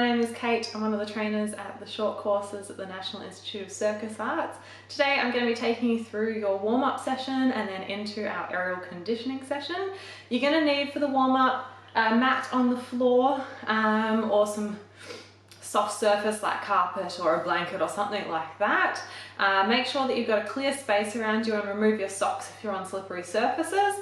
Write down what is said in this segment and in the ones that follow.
name is Kate. I'm one of the trainers at the short courses at the National Institute of Circus Arts. Today I'm going to be taking you through your warm-up session and then into our aerial conditioning session. You're going to need for the warm-up a mat on the floor or some soft surface like carpet or a blanket or something like that. Make sure that you've got a clear space around you and remove your socks if you're on slippery surfaces.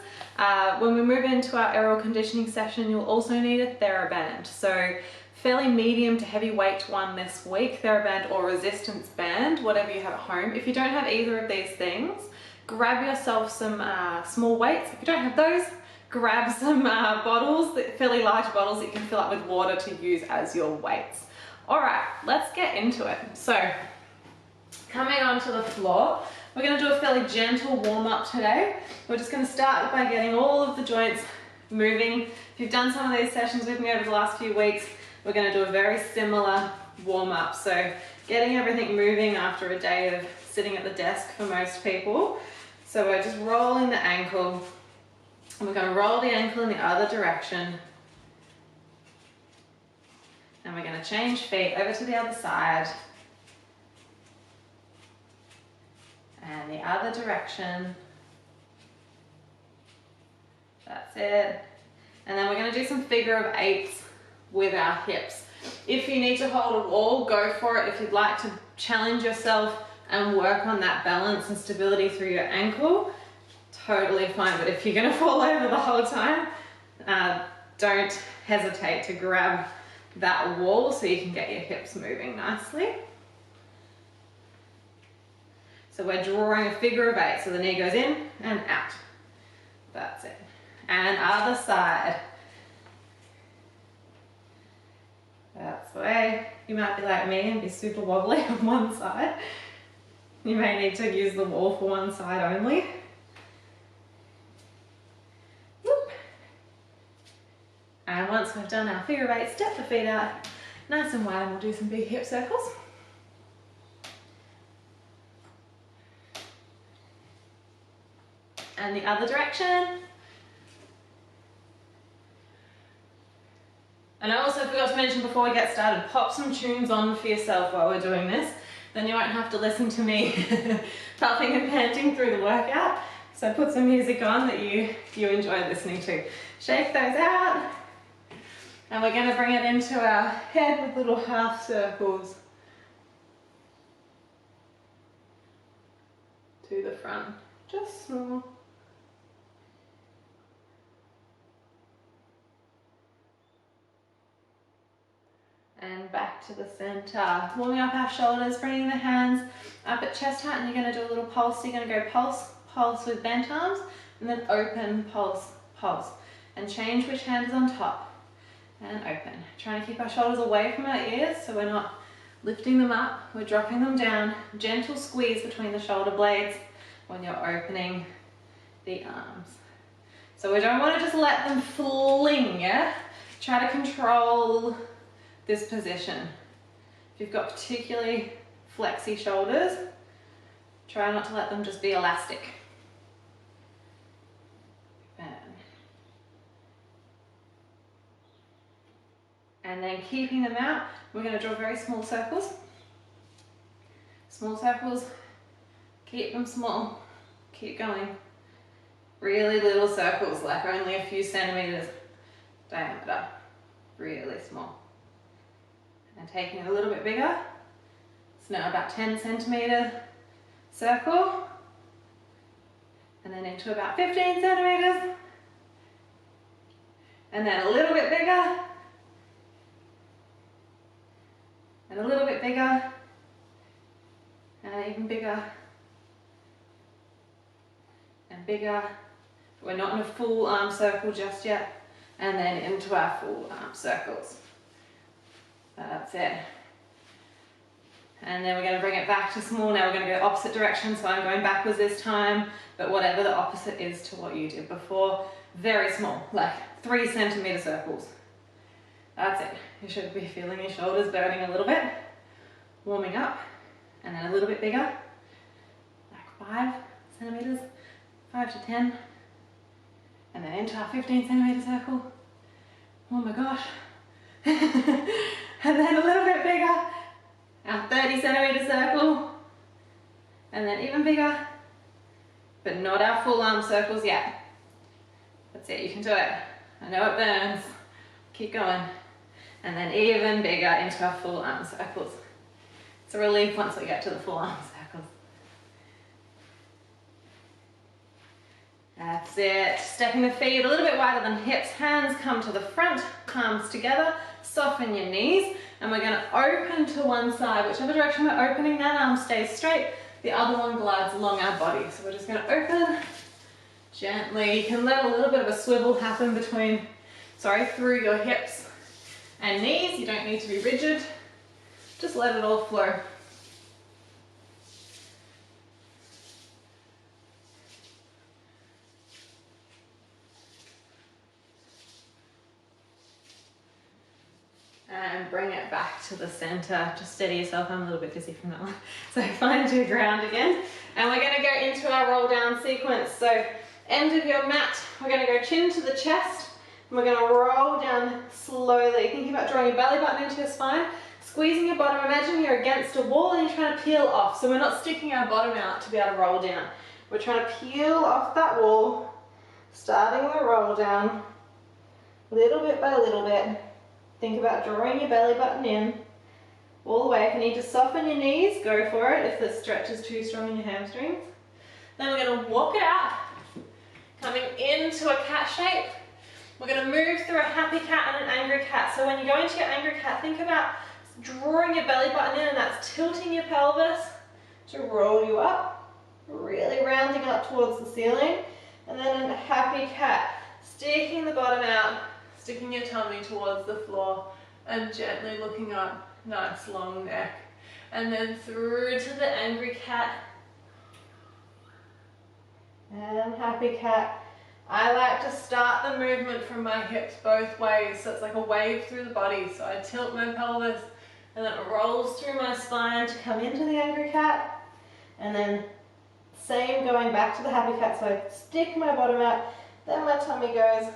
When we move into our aerial conditioning session, you'll also need a TheraBand. So fairly medium to heavy weight one this week, TheraBand or resistance band, whatever you have at home. If you don't have either of these things, grab yourself some small weights. If you don't have those, grab some bottles, fairly large bottles that you can fill up with water to use as your weights. All right, let's get into it. So coming onto the floor, we're going to do a fairly gentle warm-up today. We're just going to start by getting all of the joints moving. If you've done some of these sessions with me over the last few weeks, we're going to do a very similar warm-up. So getting everything moving after a day of sitting at the desk for most people. So we're just rolling the ankle, and we're going to roll the ankle in the other direction. And we're going to change feet over to the other side. And the other direction. That's it. And then we're going to do some figure of eights with our hips. If you need to hold a wall, go for it. If you'd like to challenge yourself and work on that balance and stability through your ankle, totally fine. But if you're going to fall over the whole time, don't hesitate to grab that wall so you can get your hips moving nicely. So we're drawing a figure of eight, so the knee goes in and out. That's it. And other side. That's the way. You might be like me and be super wobbly on one side. You may need to use the wall for one side only. Whoop. And once we've done our figure of eight, step the feet out nice and wide, and we'll do some big hip circles. And the other direction. And I also forgot to mention before we get started, pop some tunes on for yourself while we're doing this. Then you won't have to listen to me puffing and panting through the workout. So put some music on that you enjoy listening to. Shake those out. And we're going to bring it into our head with little half circles to the front. Just small. And back to the center. Warming up our shoulders, bringing the hands up at chest height, and you're going to do a little pulse. So you're going to go pulse, pulse with bent arms, and then open, pulse, pulse. And change which hand is on top. And open. Trying to keep our shoulders away from our ears so we're not lifting them up, we're dropping them down. Gentle squeeze between the shoulder blades when you're opening the arms. So we don't want to just let them fling, yeah? Try to control this position. If you've got particularly flexy shoulders, try not to let them just be elastic. And then keeping them out, we're going to draw very small circles. Small circles, keep them small, keep going. Really little circles, like only a few centimeters diameter, really small. And taking it a little bit bigger. It's now about 10 centimeter circle. And then into about 15 centimeters. And then a little bit bigger. And a little bit bigger. And even bigger. And bigger. We're not in a full arm circle just yet. And then into our full arm circles. That's it. And then we're going to bring it back to small. Now we're going to go opposite direction, so I'm going backwards this time, but whatever the opposite is to what you did before. Very small, like 3 centimeter circles. That's it. You should be feeling your shoulders burning a little bit. Warming up. And then a little bit bigger. Like 5 centimeters, 5 to 10. And then into our 15 centimeter circle. Oh my gosh. and then a little bit bigger, our 30 centimeter circle, and then even bigger, but not our full arm circles yet. That's it, you can do it. I know it burns. Keep going. And then even bigger into our full arm circles. It's a relief once we get to the full arm circles. That's it. Stepping the feet a little bit wider than hips. Hands come to the front, palms together. Soften your knees. And we're going to open to one side. Whichever direction we're opening, that arm stays straight. The other one glides along our body. So we're just going to open gently. You can let a little bit of a swivel happen through your hips and knees. You don't need to be rigid. Just let it all flow. And bring it back to the center. Just steady yourself. I'm a little bit dizzy from that one. So find your ground again. And we're going to go into our roll down sequence. So end of your mat, we're going to go chin to the chest. And we're going to roll down slowly. Thinking about drawing your belly button into your spine. Squeezing your bottom. Imagine you're against a wall and you're trying to peel off. So we're not sticking our bottom out to be able to roll down. We're trying to peel off that wall. Starting the roll down. Little bit by little bit. Think about drawing your belly button in all the way. If you need to soften your knees, go for it if the stretch is too strong in your hamstrings. Then we're going to walk it out, coming into a cat shape. We're going to move through a happy cat and an angry cat. So when you go into your angry cat, think about drawing your belly button in, and that's tilting your pelvis to roll you up, really rounding up towards the ceiling. And then in a happy cat, sticking the bottom out, sticking your tummy towards the floor and gently looking up, nice long neck. And then through to the angry cat and happy cat. I like to start the movement from my hips both ways, so it's like a wave through the body. So I tilt my pelvis and then it rolls through my spine to come into the angry cat. And then same going back to the happy cat, so I stick my bottom out, then my tummy goes,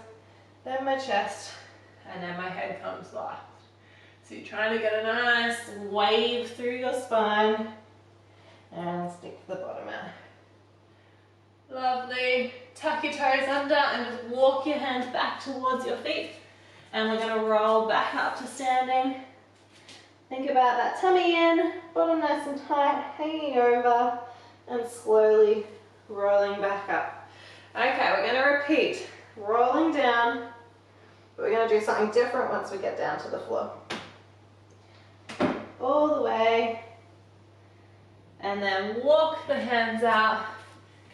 then my chest, and then my head comes last. So you're trying to get a nice wave through your spine and stick the bottom out. Lovely. Tuck your toes under and just walk your hands back towards your feet. And we're going to roll back up to standing. Think about that tummy in, bottom nice and tight, hanging over, and slowly rolling back up. Okay, we're going to repeat. Rolling down. But we're going to do something different once we get down to the floor. All the way. And then walk the hands out.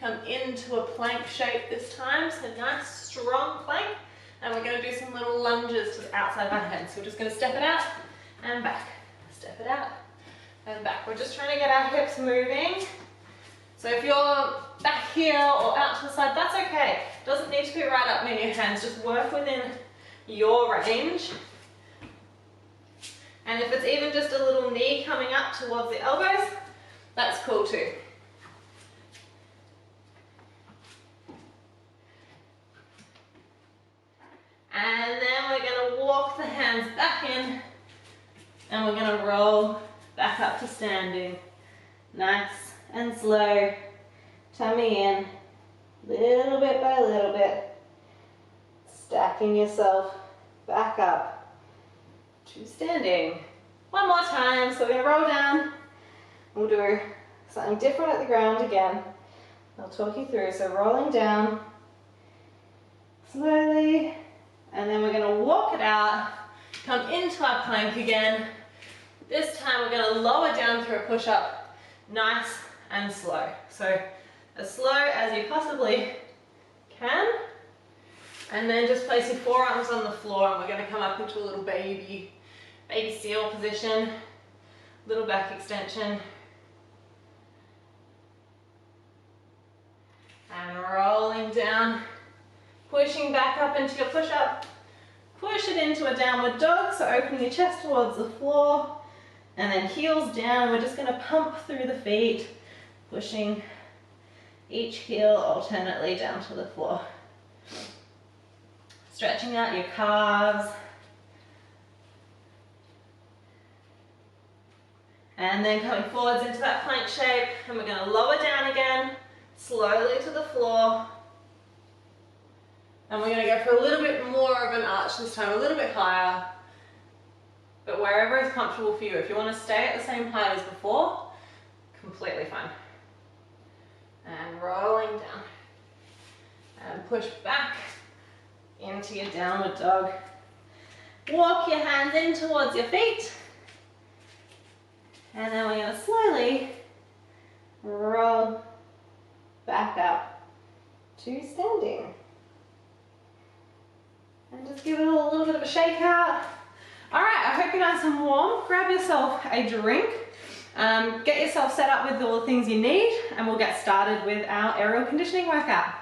Come into a plank shape this time. So nice strong plank. And we're going to do some little lunges to the outside of our head. So we're just going to step it out and back. Step it out and back. We're just trying to get our hips moving. So if you're back here or out to the side, that's okay. Doesn't need to be right up near your hands. Just work within your range. And if it's even just a little knee coming up towards the elbows, that's cool too. And then we're going to walk the hands back in and we're going to roll back up to standing. Nice and slow. Tummy in, little bit by little bit. Stacking yourself back up to standing. One more time. So we're going to roll down. We'll do something different at the ground again. I'll talk you through. So rolling down slowly. And then we're going to walk it out, come into our plank again. This time we're going to lower down through a push-up, nice and slow. So as slow as you possibly can. And then just place your forearms on the floor and we're going to come up into a little baby seal position, little back extension. And rolling down. Pushing back up into your push-up. Push it into a downward dog, so opening your chest towards the floor. And then heels down. We're just going to pump through the feet, pushing each heel alternately down to the floor. Stretching out your calves. And then coming forwards into that plank shape, and we're going to lower down again, slowly to the floor. And we're going to go for a little bit more of an arch this time, a little bit higher. But wherever is comfortable for you. If you want to stay at the same height as before, completely fine. And rolling down. And push back into your downward dog. Walk your hands in towards your feet. And then we're going to slowly roll back up to standing. And just give it a little bit of a shake out. All right, I hope you're nice and warm. Grab yourself a drink. Get yourself set up with all the things you need, and we'll get started with our aerial conditioning workout.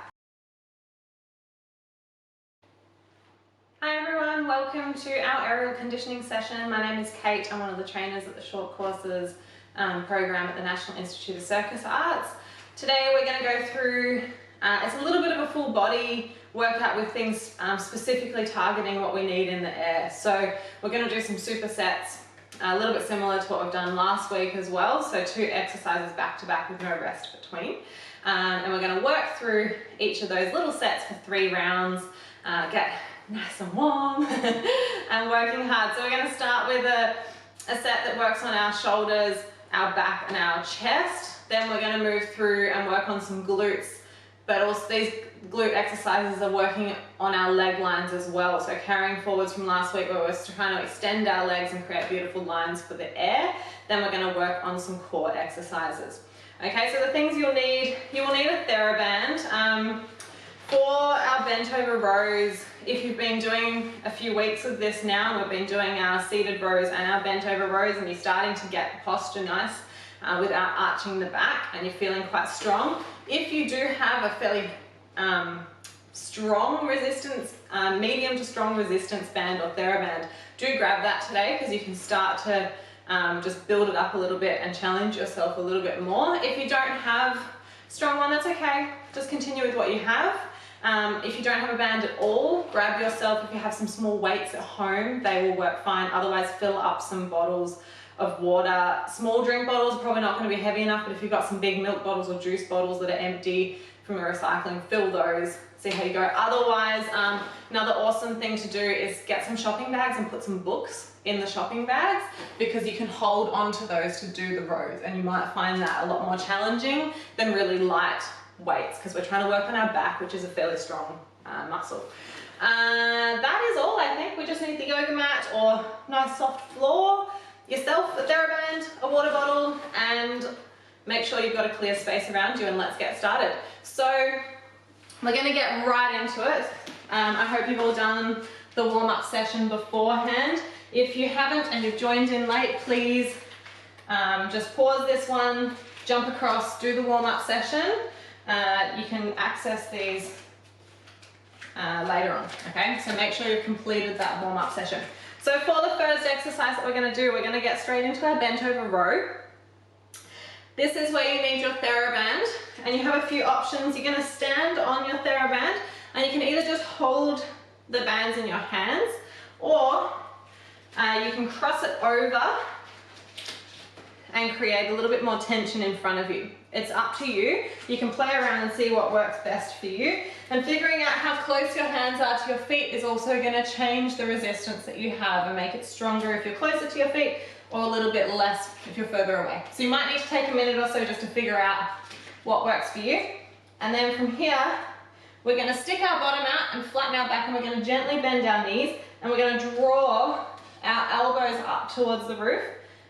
Hi everyone, welcome to our aerial conditioning session. My name is Kate. I'm one of the trainers at the Short Courses program at the National Institute of Circus Arts. Today we're going to go through, it's a little bit of a full body workout with things specifically targeting what we need in the air. So we're going to do some supersets, a little bit similar to what we've done last week as well. So 2 exercises back to back with no rest between. And we're going to work through each of those little sets for 3 rounds, get nice and warm and working hard. So we're going to start with a set that works on our shoulders, our back and our chest. Then we're going to move through and work on some glutes, but also these glute exercises are working on our leg lines as well. So carrying forwards from last week where we were trying to extend our legs and create beautiful lines for the air. Then we're going to work on some core exercises. Okay, so the things you'll need, you will need a TheraBand. For our bent over rows, if you've been doing a few weeks of this now, we've been doing our seated rows and our bent over rows, and you're starting to get posture nice without arching the back, and you're feeling quite strong. If you do have a fairly strong resistance, medium to strong resistance band or TheraBand, do grab that today, because you can start to just build it up a little bit and challenge yourself a little bit more. If you don't have a strong one, that's okay. Just continue with what you have. If you don't have a band at all, grab yourself, if you have some small weights at home, they will work fine. Otherwise, fill up some bottles of water. Small drink bottles are probably not going to be heavy enough, but if you've got some big milk bottles or juice bottles that are empty from your recycling, fill those, see how you go. Otherwise, another awesome thing to do is get some shopping bags and put some books in the shopping bags, because you can hold onto those to do the rows, and you might find that a lot more challenging than really light weights, because we're trying to work on our back, which is a fairly strong muscle. That is all, I think. We just need the yoga mat or nice soft floor, yourself a TheraBand, a water bottle, and make sure you've got a clear space around you, and let's get started. So we're going to get right into it. I hope you've all done the warm-up session beforehand. If you haven't and you've joined in late, please just pause this one, jump across, do the warm-up session. You can access these later on, okay? So make sure you've completed that warm-up session. So for the first exercise that we're going to do, we're going to get straight into our bent over row. This is where you need your TheraBand, and you have a few options. You're going to stand on your TheraBand, and you can either just hold the bands in your hands, or you can cross it over and create a little bit more tension in front of you. It's up to you. You can play around and see what works best for you. And figuring out how close your hands are to your feet is also going to change the resistance that you have and make it stronger if you're closer to your feet, or a little bit less if you're further away. So you might need to take a minute or so just to figure out what works for you. And then from here, we're going to stick our bottom out and flatten our back, and we're going to gently bend our knees, and we're going to draw our elbows up towards the roof,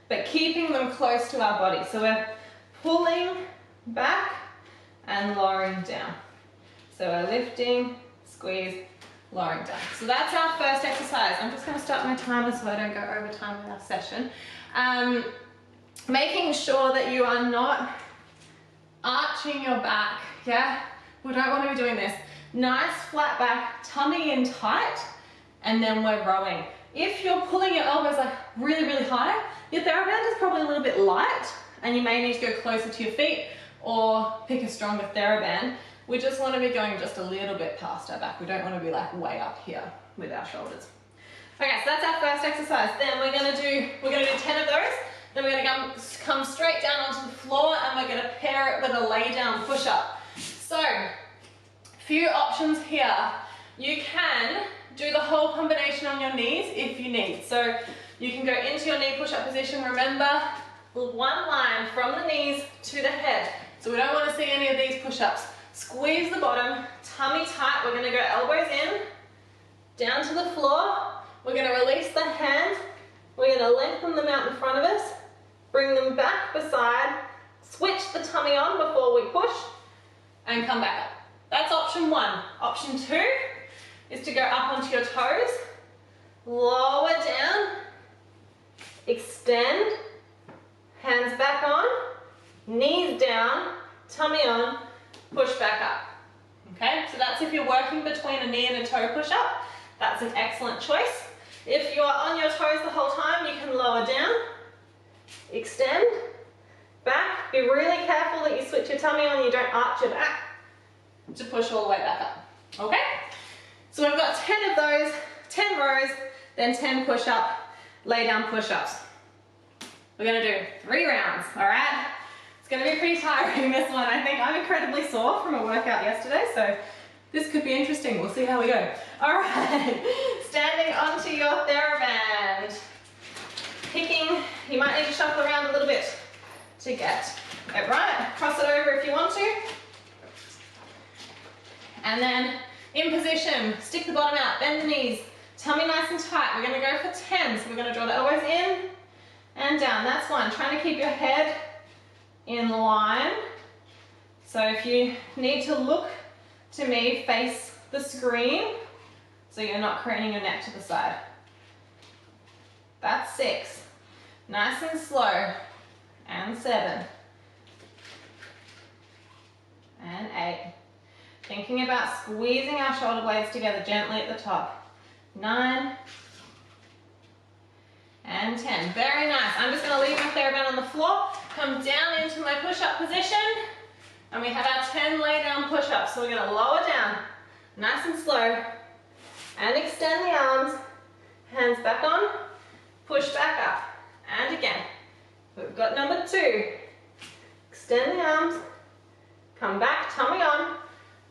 but keeping them close to our body. So we're pulling back and lowering down. So we're lifting, squeeze, lowering down. So that's our first exercise. I'm just going to start my timer so I don't go over time in our session. Making sure that you are not arching your back, yeah? We don't want to be doing this. Nice flat back, tummy in tight, and then we're rowing. If you're pulling your elbows like really, really high, your TheraBand is probably a little bit light, and you may need to go closer to your feet or pick a stronger TheraBand. We just want to be going just a little bit past our back. We don't want to be like way up here with our shoulders. Okay, so that's our first exercise. Then we're going to do 10 of those. Then we're going to come straight down onto the floor and we're going to pair it with a lay down push-up. So, few options here. You can do the whole combination on your knees if you need. So you can go into your knee push-up position. Remember, one line from the knees to the head. So we don't want to see any of these push-ups. Squeeze the bottom, tummy tight. We're going to go elbows in, down to the floor. We're going to release the hands. We're going to lengthen them out in front of us. Bring them back beside. Switch the tummy on before we push and come back up. That's option one. Option two is to go up onto your toes, lower down, extend, hands back on, knees down, tummy on, push back up. Okay, so that's if you're working between a knee and a toe push-up. That's an excellent choice. If you're on your toes the whole time, you can lower down, extend, back. Be really careful that you switch your tummy on and you don't arch your back to push all the way back up. Okay? So we've got 10 of those, 10 rows, then 10 push-up, lay down push-ups. We're gonna do 3 rounds, all right? It's gonna be pretty tiring, this one. I think I'm incredibly sore from a workout yesterday, so this could be interesting. We'll see how we go. All right, standing onto your TheraBand. Picking, you might need to shuffle around a little bit to get it right. Cross it over if you want to. And then in position, stick the bottom out, bend the knees, tummy nice and tight. We're gonna go for 10. So we're gonna draw the elbows in and down. That's one. Trying to keep your head in line. So if you need to look to me, face the screen so you're not craning your neck to the side. That's 6. Nice and slow. And 7. And 8. Thinking about squeezing our shoulder blades together gently at the top. 9. And 10. Very nice. I'm just going to leave my TheraBand on the floor, come down into my push-up position, and we have our 10 lay down push-ups. So we're going to lower down, nice and slow, and extend the arms, hands back on, push back up, and again. We've got number 2. Extend the arms, come back, tummy on,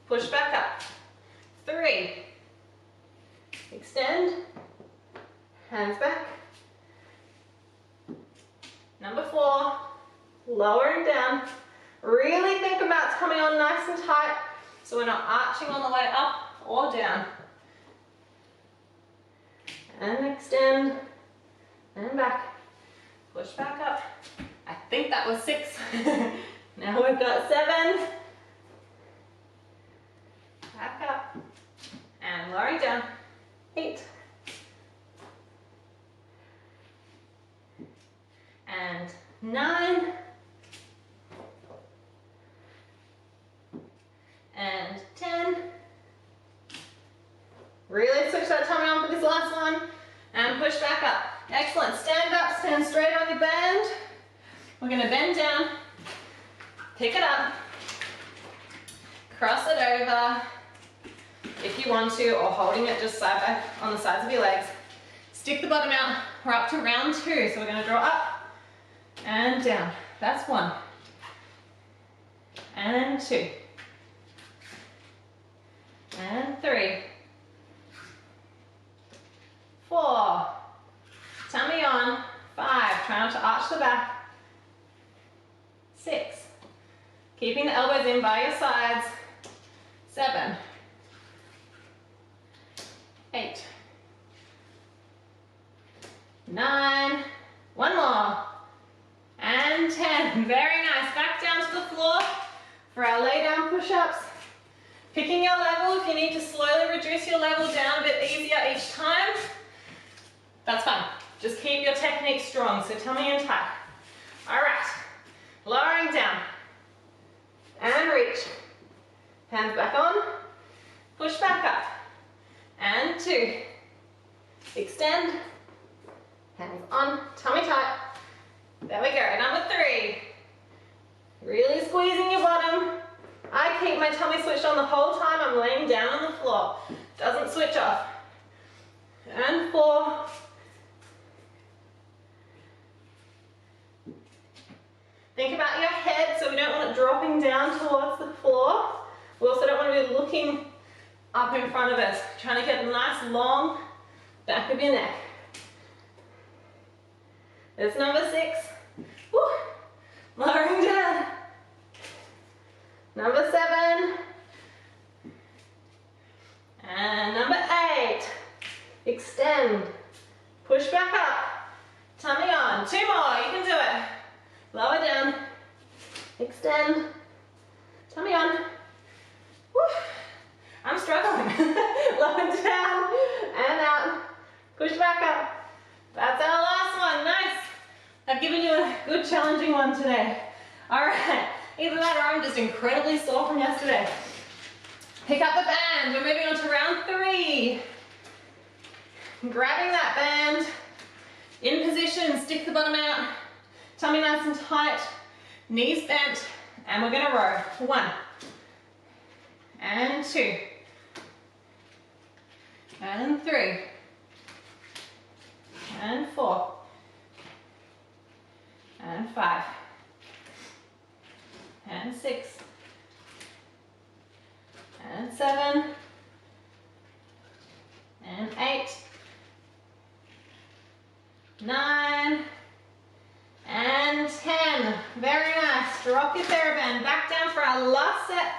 push back up. 3. Extend, hands back. Number 4, lowering down. Really think about coming on nice and tight so we're not arching on the way up or down. And extend, and back. Push back up. I think that was 6. Now we've got 7. Back up. And lowering down. 8. And 9. And 10. Really switch that tummy on for this last one. And push back up. Excellent. Stand up, stand straight on your band. We're going to bend down, pick it up, cross it over if you want to, or holding it just side by on the sides of your legs. Stick the bottom out. We're up to round 2, so we're going to draw up and down. That's 1. And 2. And 3. 4. Tummy on. 5. Try not to arch the back. 6. Keeping the elbows in by your sides. 7. 8. 9. 1 more. And 10. Very nice. Back down to the floor for our lay down push-ups. Picking your level. If you need to slowly reduce your level down a bit easier each time, that's fine. Just keep your technique strong. So tummy in tight. All right. Lowering down. And reach. Hands back on. Push back up. And 2. Extend. Hands on. Tummy tight. There we go. Number 3. Really squeezing your bottom. I keep my tummy switched on the whole time I'm laying down on the floor. Doesn't switch off. And 4. Think about your head, so we don't want it dropping down towards the floor. We also don't want to be looking up in front of us. Trying to get a nice long back of your neck. There's number 6. Woo. Lowering down. Number 7. And number 8. Extend. Push back up. Tummy on. 2 more. You can do it. Lower down. Extend. Tummy on. Woo. I'm struggling. Lower down and out. Push back up. That's our last one. Nice. I've given you a good challenging one today. All right. Either that or I'm just incredibly sore from yesterday. Pick up the band. We're moving on to round 3. Grabbing that band. In position. Stick the bottom out. Tummy nice and tight. Knees bent. And we're going to row. 1. And 2. And 3. And 4. And 5. And 6. And 7. And 8. 9. And 10. Very nice. Drop your TheraBand back down for our last set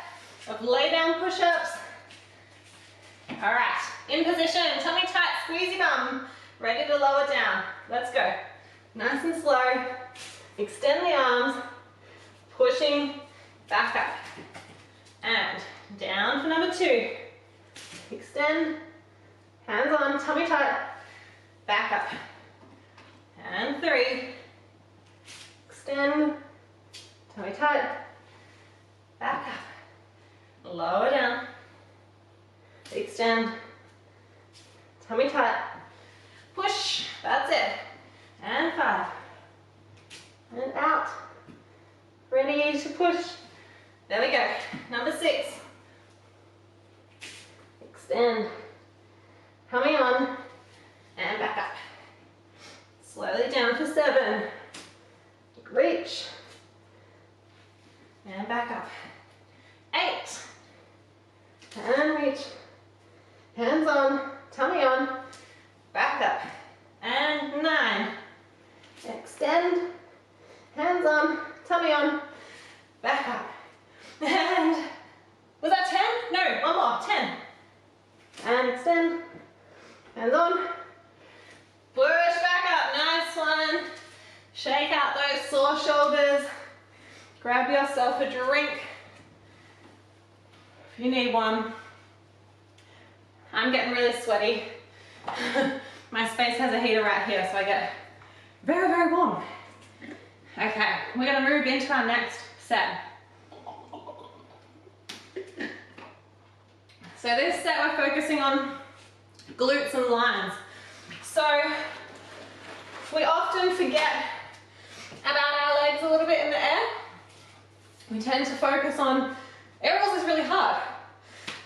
of lay down push-ups. All right, in position, tummy tight, squeeze your bum. Ready to lower down. Let's go. Nice and slow. Extend the arms, pushing back up. And down for number 2. Extend, hands on, tummy tight, back up. And 3. Extend, tummy tight, back up. Lower down. Extend, tummy tight, push, that's it. And 5. And out. Ready to push. There we go. Number 6. Extend, tummy on, and back up. Slowly down for 7. Reach. And back up. 8. And reach. Hands on, tummy on, back up. And 9. Extend, hands on, tummy on, back up. And, was that 10? No, one more, 10. And extend, hands on, push back up, nice one. Shake out those sore shoulders. Grab yourself a drink if you need one. I'm getting really sweaty. My space has a heater right here, so I get very, very warm. Okay, we're gonna move into our next set. So this set we're focusing on glutes and lines. So we often forget about our legs a little bit in the air. We tend to focus on, aerials is really hard.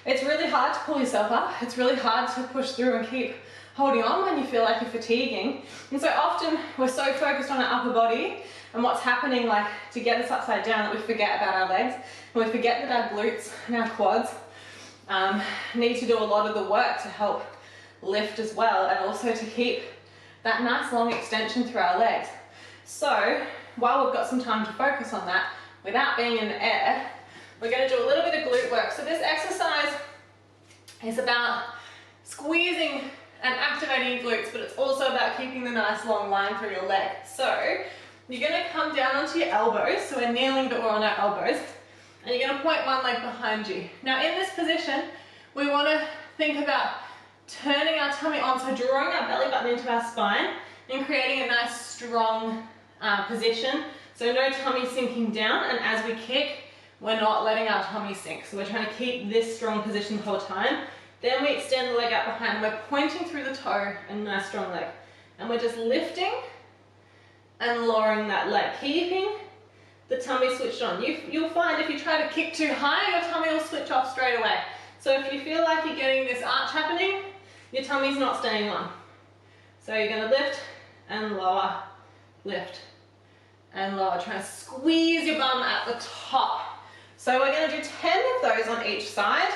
It's really hard to pull yourself up. It's really hard to push through and keep holding on when you feel like you're fatiguing. And so often we're so focused on our upper body and what's happening like to get us upside down that we forget about our legs. And we forget that our glutes and our quads need to do a lot of the work to help lift as well, and also to keep that nice long extension through our legs. So while we've got some time to focus on that, without being in the air, we're going to do a little bit of glute work. So this exercise is about squeezing and activating your glutes, but it's also about keeping the nice long line through your leg. So you're going to come down onto your elbows. So we're kneeling, but we're on our elbows. And you're going to point one leg behind you. Now in this position, we want to think about turning our tummy on, so drawing our belly button into our spine and creating a nice strong position. So no tummy sinking down, and as we kick, we're not letting our tummy sink. So we're trying to keep this strong position the whole time. Then we extend the leg out behind, and we're pointing through the toe and nice strong leg. And we're just lifting and lowering that leg, keeping the tummy switched on. You'll find if you try to kick too high, your tummy will switch off straight away. So if you feel like you're getting this arch happening, your tummy's not staying on. So you're going to lift and lower, lift and lower. Try to squeeze your bum at the top. So we're going to do 10 of those on each side.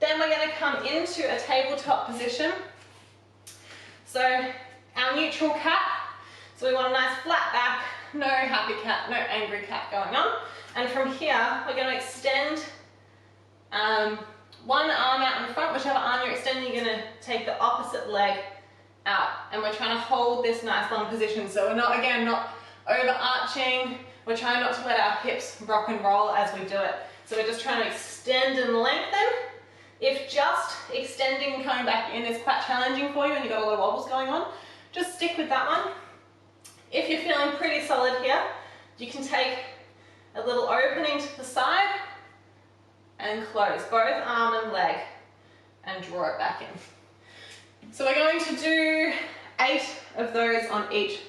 Then we're going to come into a tabletop position. So our neutral cat. So we want a nice flat back, no happy cat, no angry cat going on. And from here, we're going to extend one arm out in front. Whichever arm you're extending, you're going to take the opposite leg out. And we're trying to hold this nice long position. So we're not, again, not overarching. We're trying not to let our hips rock and roll as we do it. So we're just trying to extend and lengthen. If just extending and coming back in is quite challenging for you and you've got a lot of wobbles going on, just stick with that one. If you're feeling pretty solid here, you can take a little opening to the side and close both arm and leg and draw it back in. So we're going to do 8 of those on each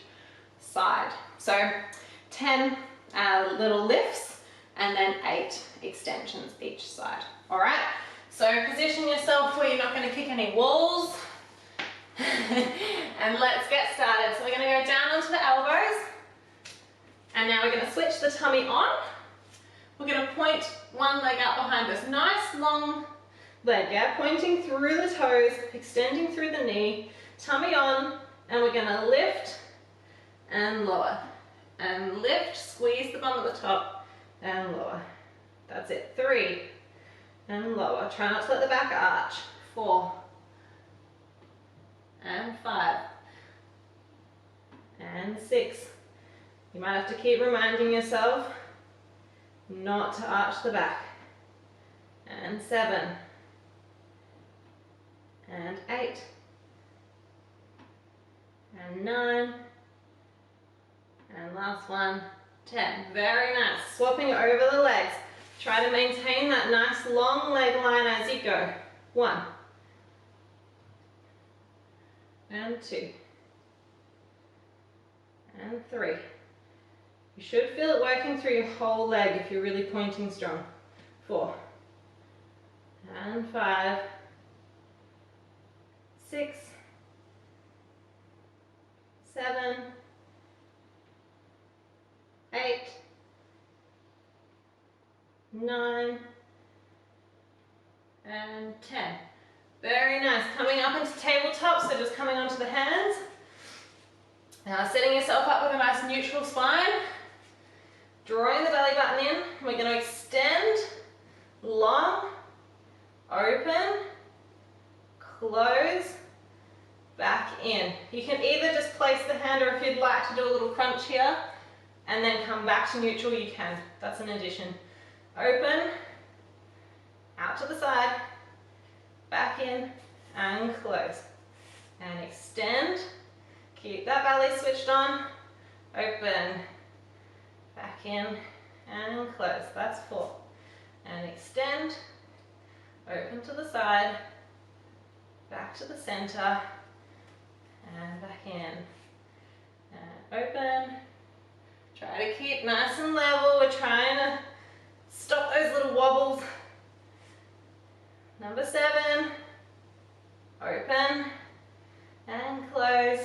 side. So 10 little lifts and then 8 extensions each side. All right, so position yourself where you're not going to kick any walls. And let's get started. So we're going to go down onto the elbows. And now we're going to switch the tummy on. We're going to point one leg out behind us. Nice long leg, yeah? Pointing through the toes, extending through the knee, tummy on, and we're going to lift and lower. And lift, squeeze the bum at the top, and lower. That's it. 3, and lower. Try not to let the back arch. 4, and 5, and 6. You might have to keep reminding yourself not to arch the back. And 7, and 8, and 9, and last one, 10. Very nice. Swapping over the legs. Try to maintain that nice long leg line as you go. 1, and 2, and 3. You should feel it working through your whole leg if you're really pointing strong. 4, and 5, 6, 7, 8, 9, and 10. Very nice. Coming up into tabletop, so just coming onto the hands. Now setting yourself up with a nice neutral spine. Drawing the belly button in. We're going to extend, long, open, close, back in. You can either just place the hand, or if you'd like to do a little crunch here and then come back to neutral, you can. That's an addition. Open, out to the side, back in, and close. And extend. Keep that belly switched on. Open, back in, and close. That's 4. And extend, open to the side, back to the center, and back in, and open. Try to keep nice and level. We're trying to stop those little wobbles. Number 7, open, and close.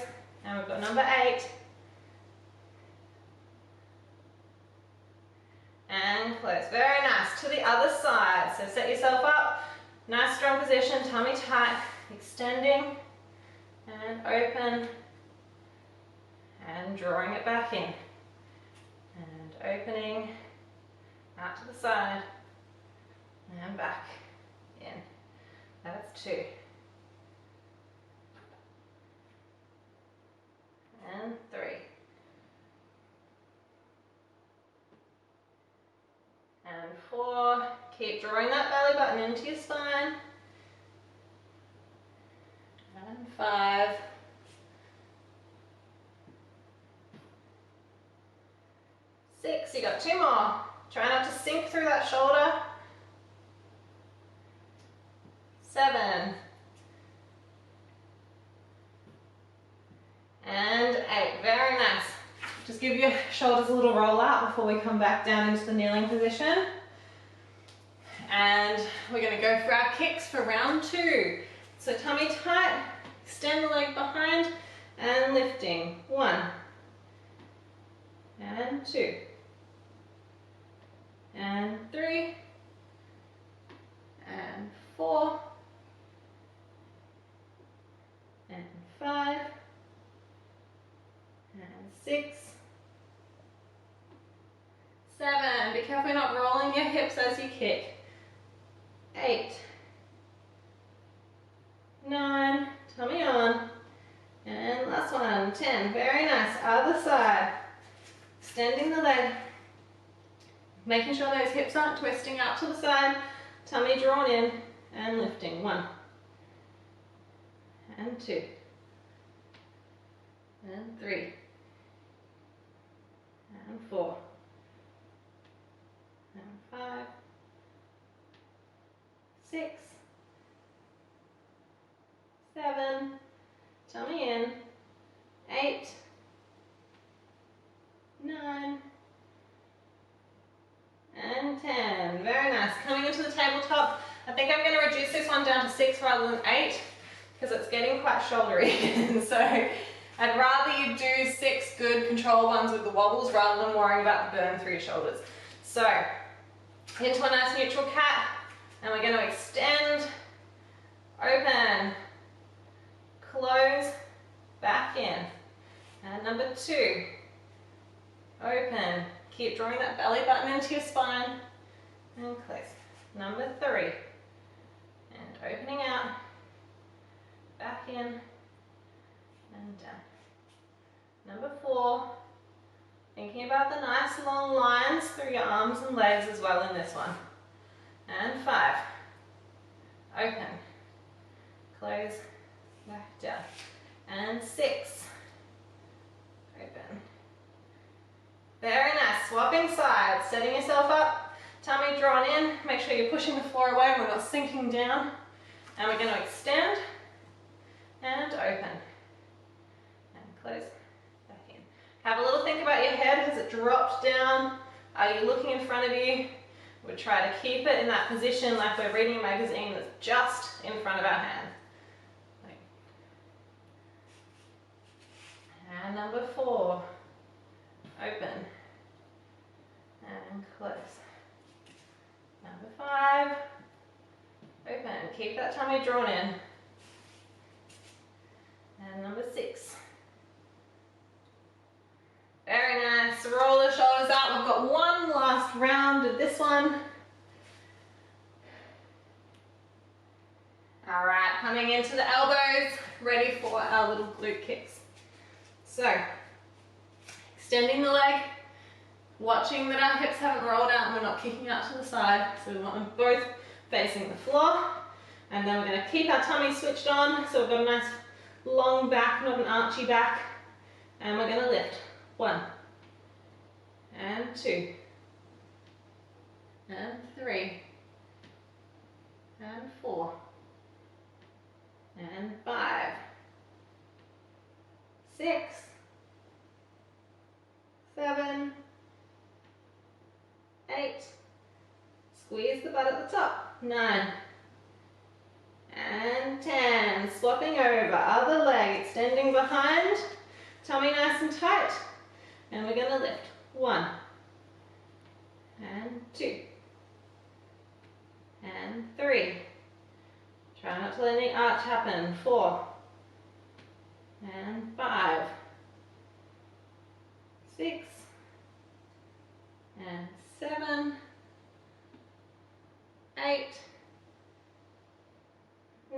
And we've got number 8, and close. Very nice. To the other side. So set yourself up, nice strong position, tummy tight, extending, and open, and drawing it back in, and opening, out to the side, and back in. That's 2. And 3. And 4. Keep drawing that belly button into your spine. And 5. 6. You got 2 more. Try not to sink through that shoulder. 7. And 8. Very nice. Just give your shoulders a little roll out before we come back down into the kneeling position. And we're going to go for our kicks for round 2. So tummy tight, extend the leg behind, and lifting. 1, and 2, and 3, and 4, and 5, and 6, 7. Be careful you're not rolling your hips as you kick. 8, 9, tummy on, and last one, 10. Very nice. Other side. Extending the leg. Making sure those hips aren't twisting out to the side. Tummy drawn in and lifting. 1, and 2, and 3, and 4, and 5, 6, 7, tummy in, 8, 9, and 10. Very nice. Coming into the tabletop, I think I'm going to reduce this one down to 6 rather than 8 because it's getting quite shouldery. So I'd rather you do 6 good control ones with the wobbles rather than worrying about the burn through your shoulders. So into a nice neutral cat, and we're going to extend, open, close, back in. And number 2, open. Keep drawing that belly button into your spine and close. Number 3, and opening out, back in and down. Number 4, thinking about the nice long lines through your arms and legs as well in this one. And 5, open, close, back down. And 6, open. Very nice. Swapping sides, setting yourself up, tummy drawn in. Make sure you're pushing the floor away and we're not sinking down. And we're going to extend and open and close, back in. Have a little think about your head. Has it dropped down? Are you looking in front of you? We try to keep it in that position like we're reading a magazine that's just in front of our hand. And number 4, open and close. Number 5, open. Keep that tummy drawn in. And number 6. Very nice. Roll the shoulders out. We've got one last round of this one. All right, coming into the elbows, ready for our little glute kicks. So, extending the leg, watching that our hips haven't rolled out and we're not kicking out to the side. So we want them both facing the floor. And then we're going to keep our tummy switched on. So we've got a nice long back, not an archy back. And we're going to lift. 1, and 2, and 3, and 4, and 5, 6, 7, 8, squeeze the butt at the top, 9, and 10, swapping over, other leg, extending behind, tummy nice and tight, and we're going to lift, 1, and 2, and 3, try not to let any arch happen, 4, and 5, 6, and 7, 8,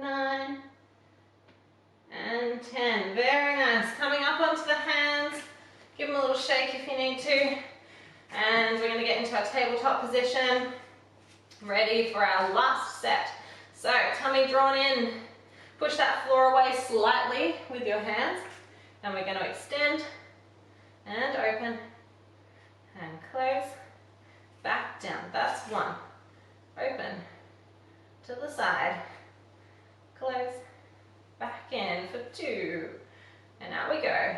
9, and 10. Very nice. Coming up onto the hands, give them a little shake if you need to. And we're going to get into our tabletop position, ready for our last set. So, tummy drawn in, push that floor away slightly with your hands, and we're going to extend and open and close, back down. That's 1. Open to the side, close, back in for 2, and out we go.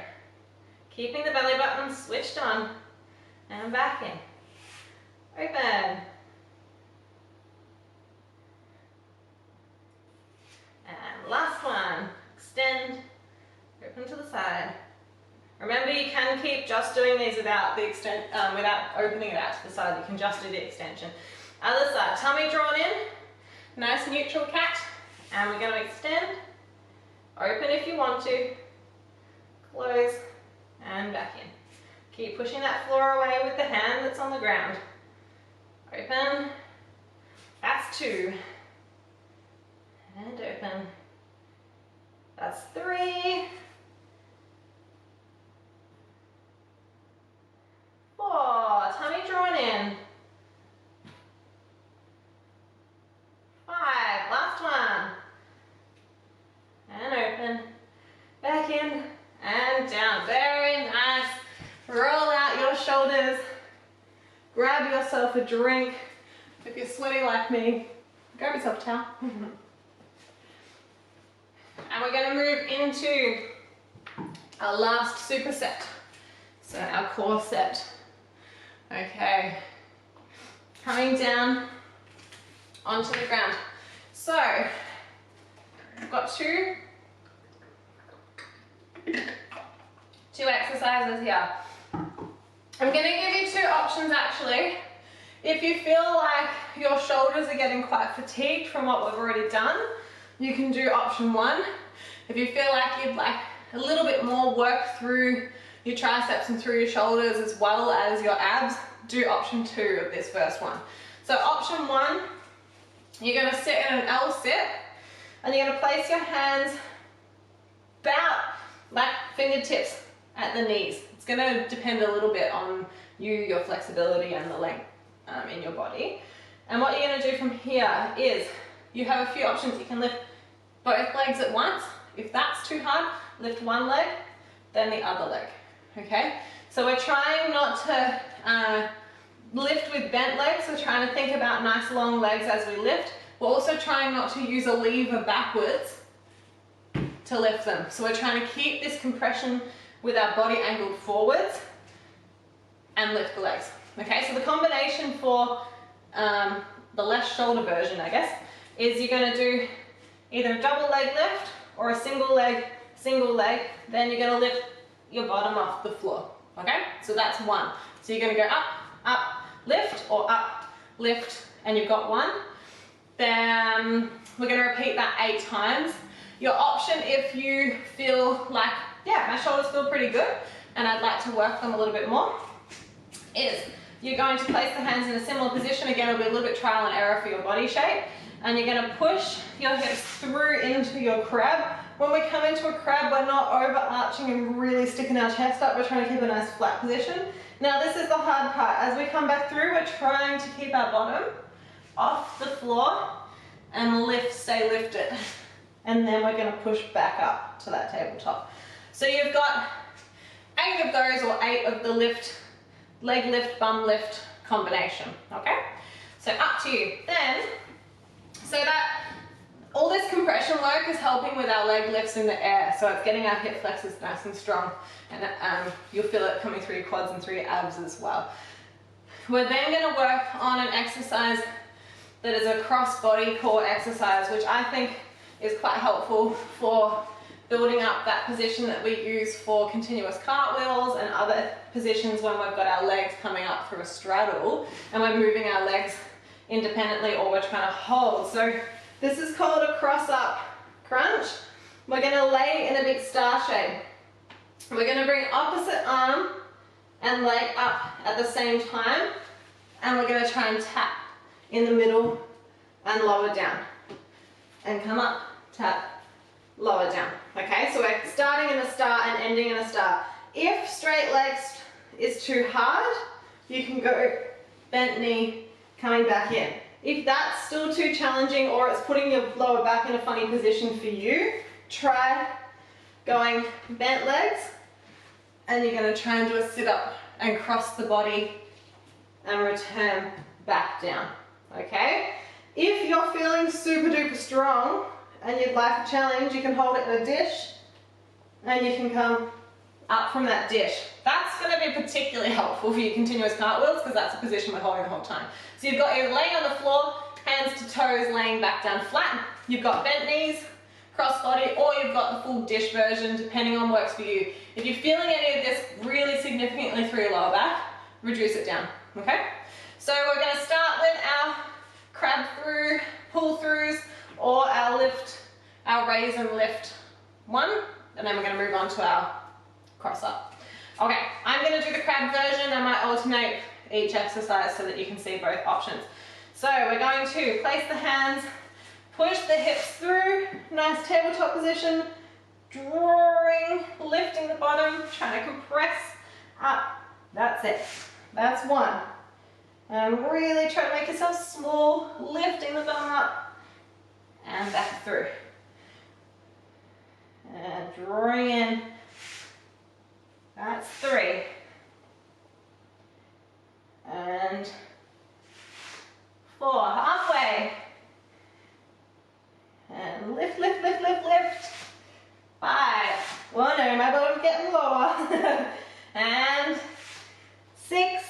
Keeping the belly button switched on, and back in. Open. And last one. Extend, open to the side, Remember, you can keep just doing these without opening it out to the side. You can just do the extension. Other side, tummy drawn in, nice neutral cat, and we're going to extend, open if you want to, close, and back in. Keep pushing that floor away with the hand that's on the ground. Open, that's 2, and open, that's 3, 4, tummy drawn in, 5, last one, and open, back in, and down. Very nice. Roll out your shoulders, grab yourself a drink. If you're sweaty like me, grab yourself a towel. And we're going to move into our last superset, so our core set. Okay, coming down onto the ground. So, I've got two exercises here. I'm going to give you 2 options actually. If you feel like your shoulders are getting quite fatigued from what we've already done, you can do option 1. If you feel like you'd like a little bit more work through your triceps and through your shoulders as well as your abs, do option 2 of this first one. So option 1, you're going to sit in an L sit and you're going to place your hands about like fingertips at the knees. It's going to depend a little bit on you, your flexibility and the length in your body. And what you're going to do from here is you have a few options. You can lift both legs at once. If that's too hard, lift one leg, then the other leg. Okay? So we're trying not to lift with bent legs. We're trying to think about nice long legs as we lift. We're also trying not to use a lever backwards to lift them. So we're trying to keep this compression with our body angled forwards and lift the legs. Okay, so the combination for the left shoulder version, I guess, is you're going to do either a double leg lift or a single leg, then you're going to lift your bottom off the floor. Okay, so that's 1. So you're going to go up, up, lift, or up, lift, and you've got 1. Then we're going to repeat that 8 times. Your option, if you feel like, yeah, my shoulders feel pretty good and I'd like to work them a little bit more, is you're going to place the hands in a similar position. Again, it'll be a little bit trial and error for your body shape. And you're going to push your hips through into your crab. When we come into a crab, we're not overarching and really sticking our chest up. We're trying to keep a nice flat position. Now, this is the hard part. As we come back through, we're trying to keep our bottom off the floor and lift, stay lifted. And then we're going to push back up to that tabletop. So you've got 8 of those, or 8 of the lift, leg lift, bum lift combination, okay? So up to you. Then, so that all this compression work is helping with our leg lifts in the air. So it's getting our hip flexors nice and strong, and you'll feel it coming through your quads and through your abs as well. We're then going to work on an exercise that is a cross-body core exercise, which I think is quite helpful for building up that position that we use for continuous cartwheels and other positions when we've got our legs coming up through a straddle and we're moving our legs independently or we're trying to hold. So this is called a cross-up crunch. We're going to lay in a big star shape. We're going to bring opposite arm and leg up at the same time, and we're going to try and tap in the middle and lower down. And come up, tap, lower down. Okay, so we're starting in a star and ending in a star. If straight legs is too hard, you can go bent knee, coming back in. If that's still too challenging or it's putting your lower back in a funny position for you, try going bent legs, and you're going to try and do a sit up and cross the body and return back down. Okay? If you're feeling super duper strong and you'd like a challenge, you can hold it in a dish and you can come up from that dish. That's going to be particularly helpful for your continuous cartwheels because that's a position we're holding the whole time. So you've got your laying on the floor, hands to toes, laying back down flat. You've got bent knees, crossbody, or you've got the full dish version, depending on what works for you. If you're feeling any of this really significantly through your lower back, reduce it down, okay? So we're going to start with our crab through, pull throughs, or our lift, our raise and lift one, and then we're going to move on to our cross up. Okay, I'm going to do the crab version. I might alternate each exercise so that you can see both options. So we're going to place the hands, push the hips through, nice tabletop position, drawing, lifting the bottom, trying to compress up. That's it. That's one. And really try to make yourself small, lifting the bottom up and back through. And drawing in. That's three. And four, halfway. And lift, lift, lift, lift, lift. Five. Well, no, my bottom's getting lower. And six.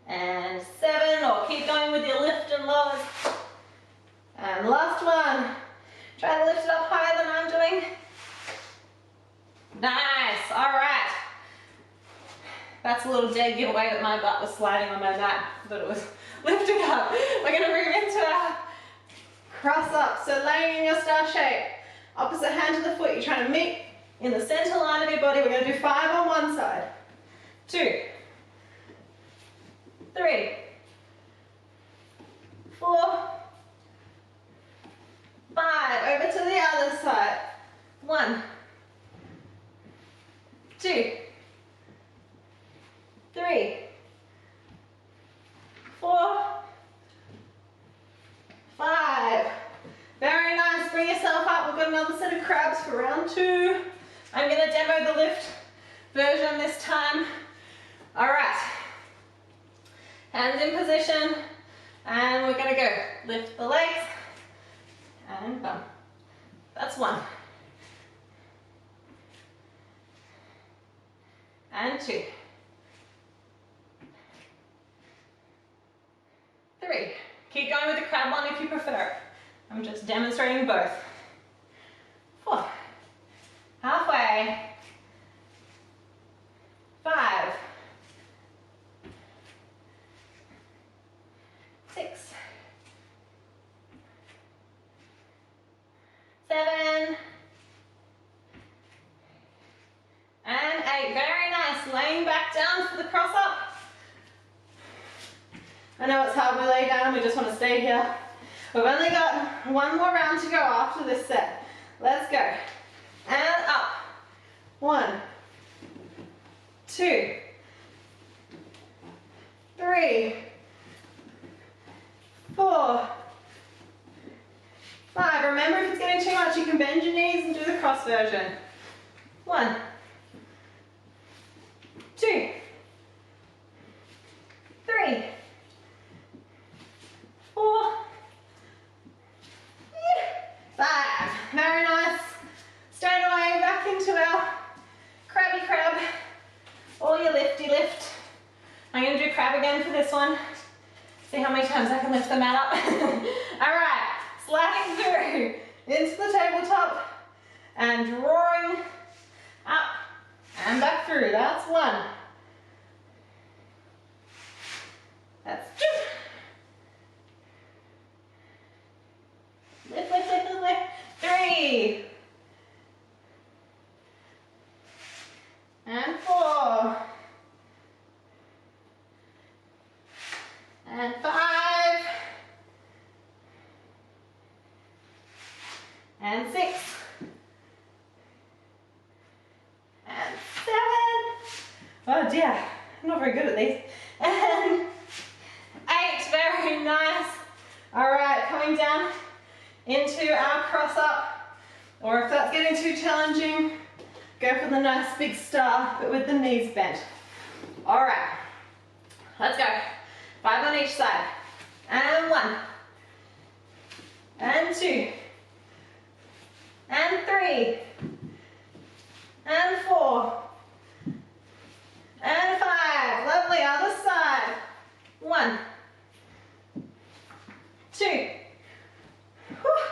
And seven, or keep going with your lift and lowers. And last one. Try to lift it up higher than I'm doing. Nice, all right. That's a little dead giveaway that my butt was sliding on my mat, but it was lifting up. We're gonna move into our cross up. So laying in your star shape, opposite hand to the foot, you're trying to meet in the center line of your body. We're gonna do 5 on one side. 2, 3, 4, 5, over to the other side. 1, 2, 3, 4, 5. Very nice, bring yourself up. We've got another set of crabs for round 2. I'm gonna demo the lift version this time. All right, hands in position, and we're gonna go. Lift the legs, and bum. That's 1. And 2. 3. Keep going with the crab one if you prefer. I'm just demonstrating both. 4. Halfway. 5. 6. 7. And 8. Very nice. Laying back down for the cross up. I know it's hard, we lay down, we just want to stay here. We've only got one more round to go after this set. Let's go. And up. 1, 2, 3, 4, 5. Remember, if it's getting too much, you can bend your knees and do the cross version. 1, 2, 3, 4, 5. Very nice. Straight away back into our crabby crab, or your lifty lift. I'm going to do crab again for this one. See how many times I can lift the mat up. All right, sliding through into the tabletop and drawing up and back through. That's 1. That's 2. Lift, lift, lift, lift, lift. 3. And 4. And 5. And 6. And 7. Oh dear, I'm not very good at these. And 8. Very nice. All right, coming down into our cross up, or if that's getting too challenging, go for the nice big star, but with the knees bent. All right, let's go. 5 on each side. And 1. And 2. And 3. And 4. And 5. Lovely, other side. 1. 2. Whew.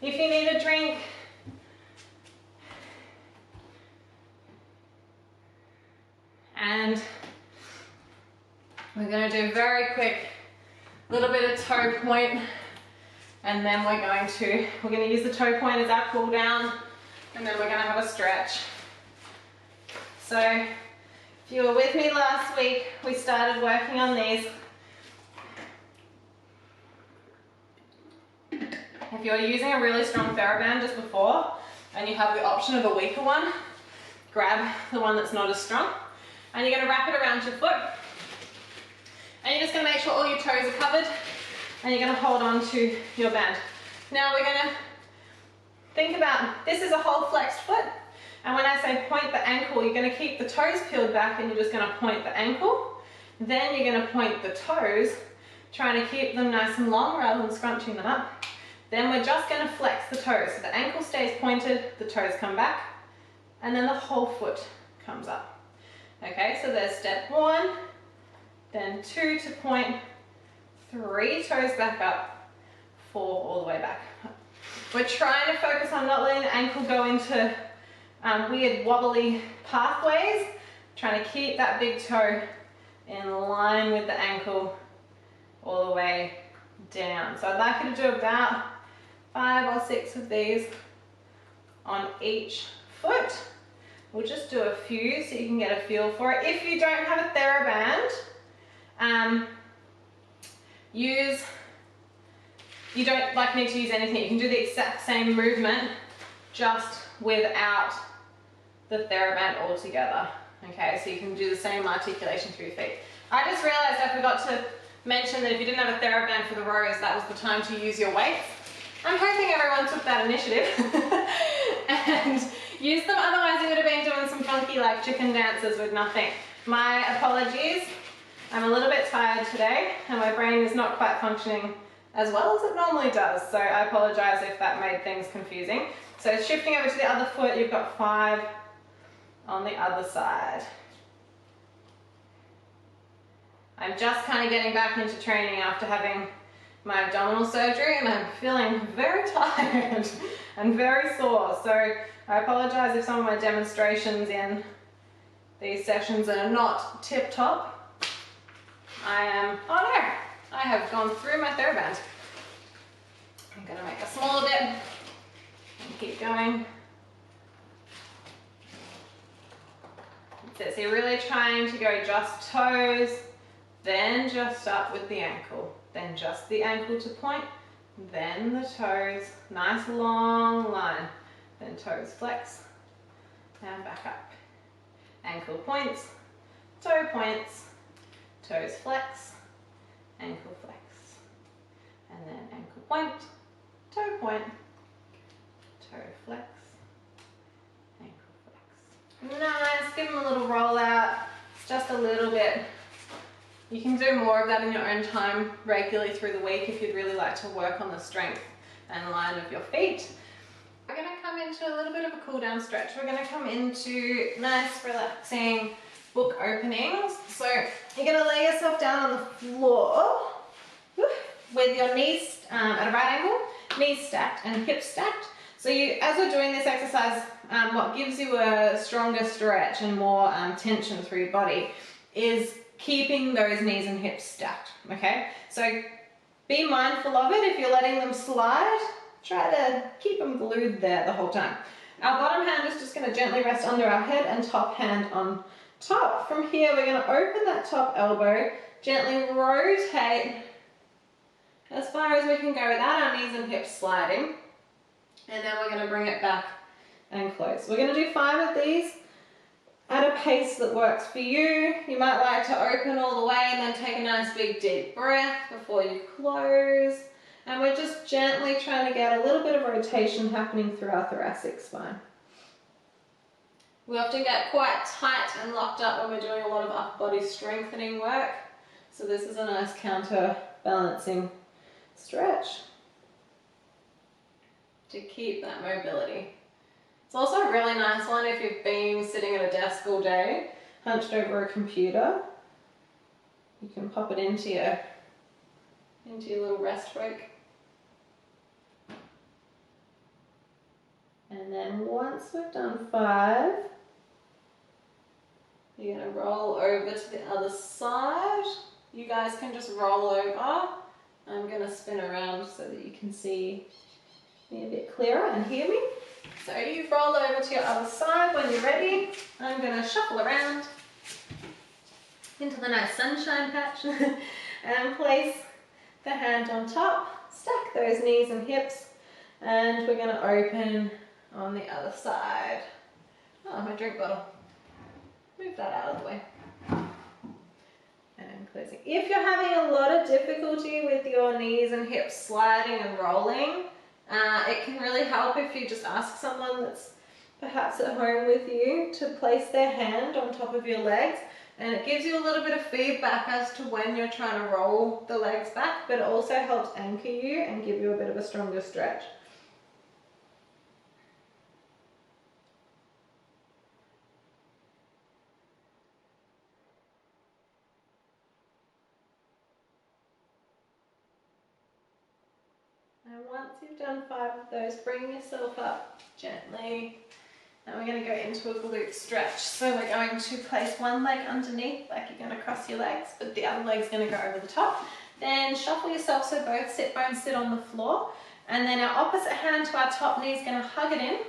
If you need a drink, and we're going to do very quick little bit of toe point, and then we're going to use the toe point as our cool down, and then we're going to have a stretch. So if you were with me last week, we started working on these. If you're using a really strong TheraBand just before, and you have the option of a weaker one, grab the one that's not as strong, and you're going to wrap it around your foot, and you're just going to make sure all your toes are covered, and you're going to hold on to your band. Now we're going to think about, this is a whole flexed foot, and when I say point the ankle, you're going to keep the toes peeled back, and you're just going to point the ankle. Then you're going to point the toes, trying to keep them nice and long rather than scrunching them up. Then we're just going to flex the toes. So the ankle stays pointed, the toes come back, and then the whole foot comes up. Okay, so there's step 1, then 2 to point, 3 toes back up, 4 all the way back. We're trying to focus on not letting the ankle go into weird wobbly pathways, trying to keep that big toe in line with the ankle all the way down. So I'd like you to do about 5 or 6 of these on each foot. We'll just do a few so you can get a feel for it. If you don't have a TheraBand, you don't need to use anything. You can do the exact same movement just without the TheraBand altogether. Okay, so you can do the same articulation through your feet. I just realized I forgot to mention that if you didn't have a TheraBand for the rows, that was the time to use your weights. I'm hoping everyone took that initiative and used them, otherwise you would have been doing some funky like chicken dances with nothing. My apologies, I'm a little bit tired today and my brain is not quite functioning as well as it normally does, so I apologize if that made things confusing. So shifting over to the other foot, you've got 5 on the other side. I'm just kind of getting back into training after having my abdominal surgery, and I'm feeling very tired and very sore. So I apologize if some of my demonstrations in these sessions are not tip-top. oh no, I have gone through my TheraBand. I'm going to make a smaller dip and keep going. That's it. So you're really trying to go just toes, then just up with the ankle, then just the ankle to point, then the toes, nice long line, then toes flex, and back up. Ankle points, toe points, toes flex, ankle flex, and then ankle point, toe point, toe flex, ankle flex. Nice, give them a little roll out, just a little bit. You can do more of that in your own time regularly through the week if you'd really like to work on the strength and line of your feet. We're going to come into a little bit of a cool down stretch. We're going to come into nice relaxing book openings. So you're going to lay yourself down on the floor with your knees at a right angle, knees stacked and hips stacked. So as we're doing this exercise, what gives you a stronger stretch and more tension through your body is keeping those knees and hips stacked, okay? So be mindful of it. If you're letting them slide, try to keep them glued there the whole time. Our bottom hand is just going to gently rest under our head and top hand on top. From here, we're going to open that top elbow, gently rotate as far as we can go without our knees and hips sliding. And then we're going to bring it back and close. We're going to do 5 of these at a pace that works for you. You might like to open all the way and then take a nice big deep breath before you close. And we're just gently trying to get a little bit of rotation happening through our thoracic spine. We often get quite tight and locked up when we're doing a lot of upper body strengthening work. So this is a nice counterbalancing stretch to keep that mobility. It's also a really nice one if you've been sitting at a desk all day, hunched over a computer. You can pop it into your little rest break. And then once we've done 5, you're going to roll over to the other side. You guys can just roll over. I'm going to spin around so that you can see me a bit clearer and hear me. So you roll over to your other side when you're ready. I'm going to shuffle around into the nice sunshine patch and place the hand on top. Stack those knees and hips, and we're going to open on the other side. Oh, my drink bottle. Move that out of the way. And closing. If you're having a lot of difficulty with your knees and hips sliding and rolling, it can really help if you just ask someone that's perhaps at home with you to place their hand on top of your legs, and it gives you a little bit of feedback as to when you're trying to roll the legs back, but it also helps anchor you and give you a bit of a stronger stretch. And once you've done 5 of those, bring yourself up gently. And we're going to go into a glute stretch. So we're going to place one leg underneath, like you're going to cross your legs, but the other leg's going to go over the top. Then shuffle yourself so both sit bones sit on the floor. And then our opposite hand to our top knee is going to hug it in.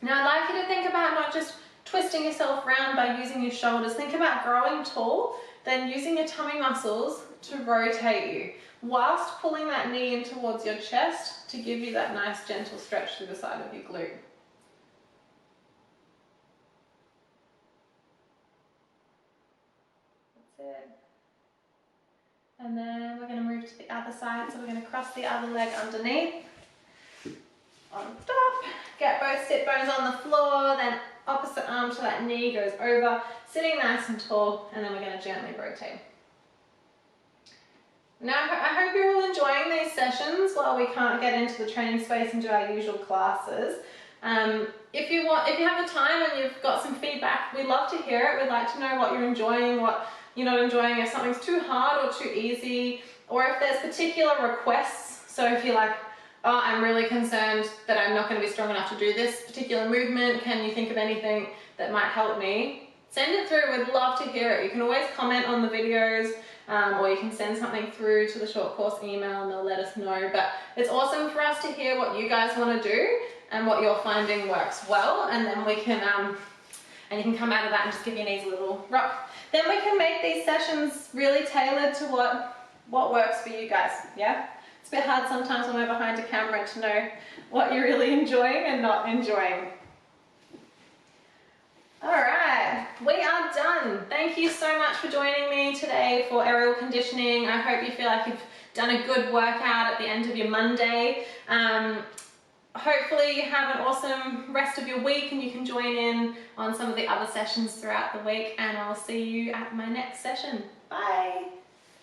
Now I'd like you to think about not just twisting yourself around by using your shoulders. Think about growing tall, then using your tummy muscles to rotate you, whilst pulling that knee in towards your chest to give you that nice gentle stretch through the side of your glute. That's it. And then we're going to move to the other side, so we're going to cross the other leg underneath, on top, get both sit bones on the floor, then opposite arm to that knee goes over, sitting nice and tall, and then we're going to gently rotate. Now, I hope you're all enjoying these sessions while we can't get into the training space and do our usual classes. If you have the time and you've got some feedback, we'd love to hear it. We'd like to know what you're enjoying, what you're not enjoying, if something's too hard or too easy, or if there's particular requests. So if you're like, oh, I'm really concerned that I'm not going to be strong enough to do this particular movement, can you think of anything that might help me? Send it through, we'd love to hear it. You can always comment on the videos, or you can send something through to the short course email and they'll let us know. But it's awesome for us to hear what you guys want to do and what you're finding works well, and then we can, and you can come out of that and just give your knees a little rock. Then we can make these sessions really tailored to what works for you guys, yeah? It's a bit hard sometimes when we're behind a camera to know what you're really enjoying and not enjoying. All right, we are done. Thank you so much for joining me today for aerial conditioning. I hope you feel like you've done a good workout at the end of your Monday. Hopefully you have an awesome rest of your week and you can join in on some of the other sessions throughout the week, and I'll see you at my next session. Bye.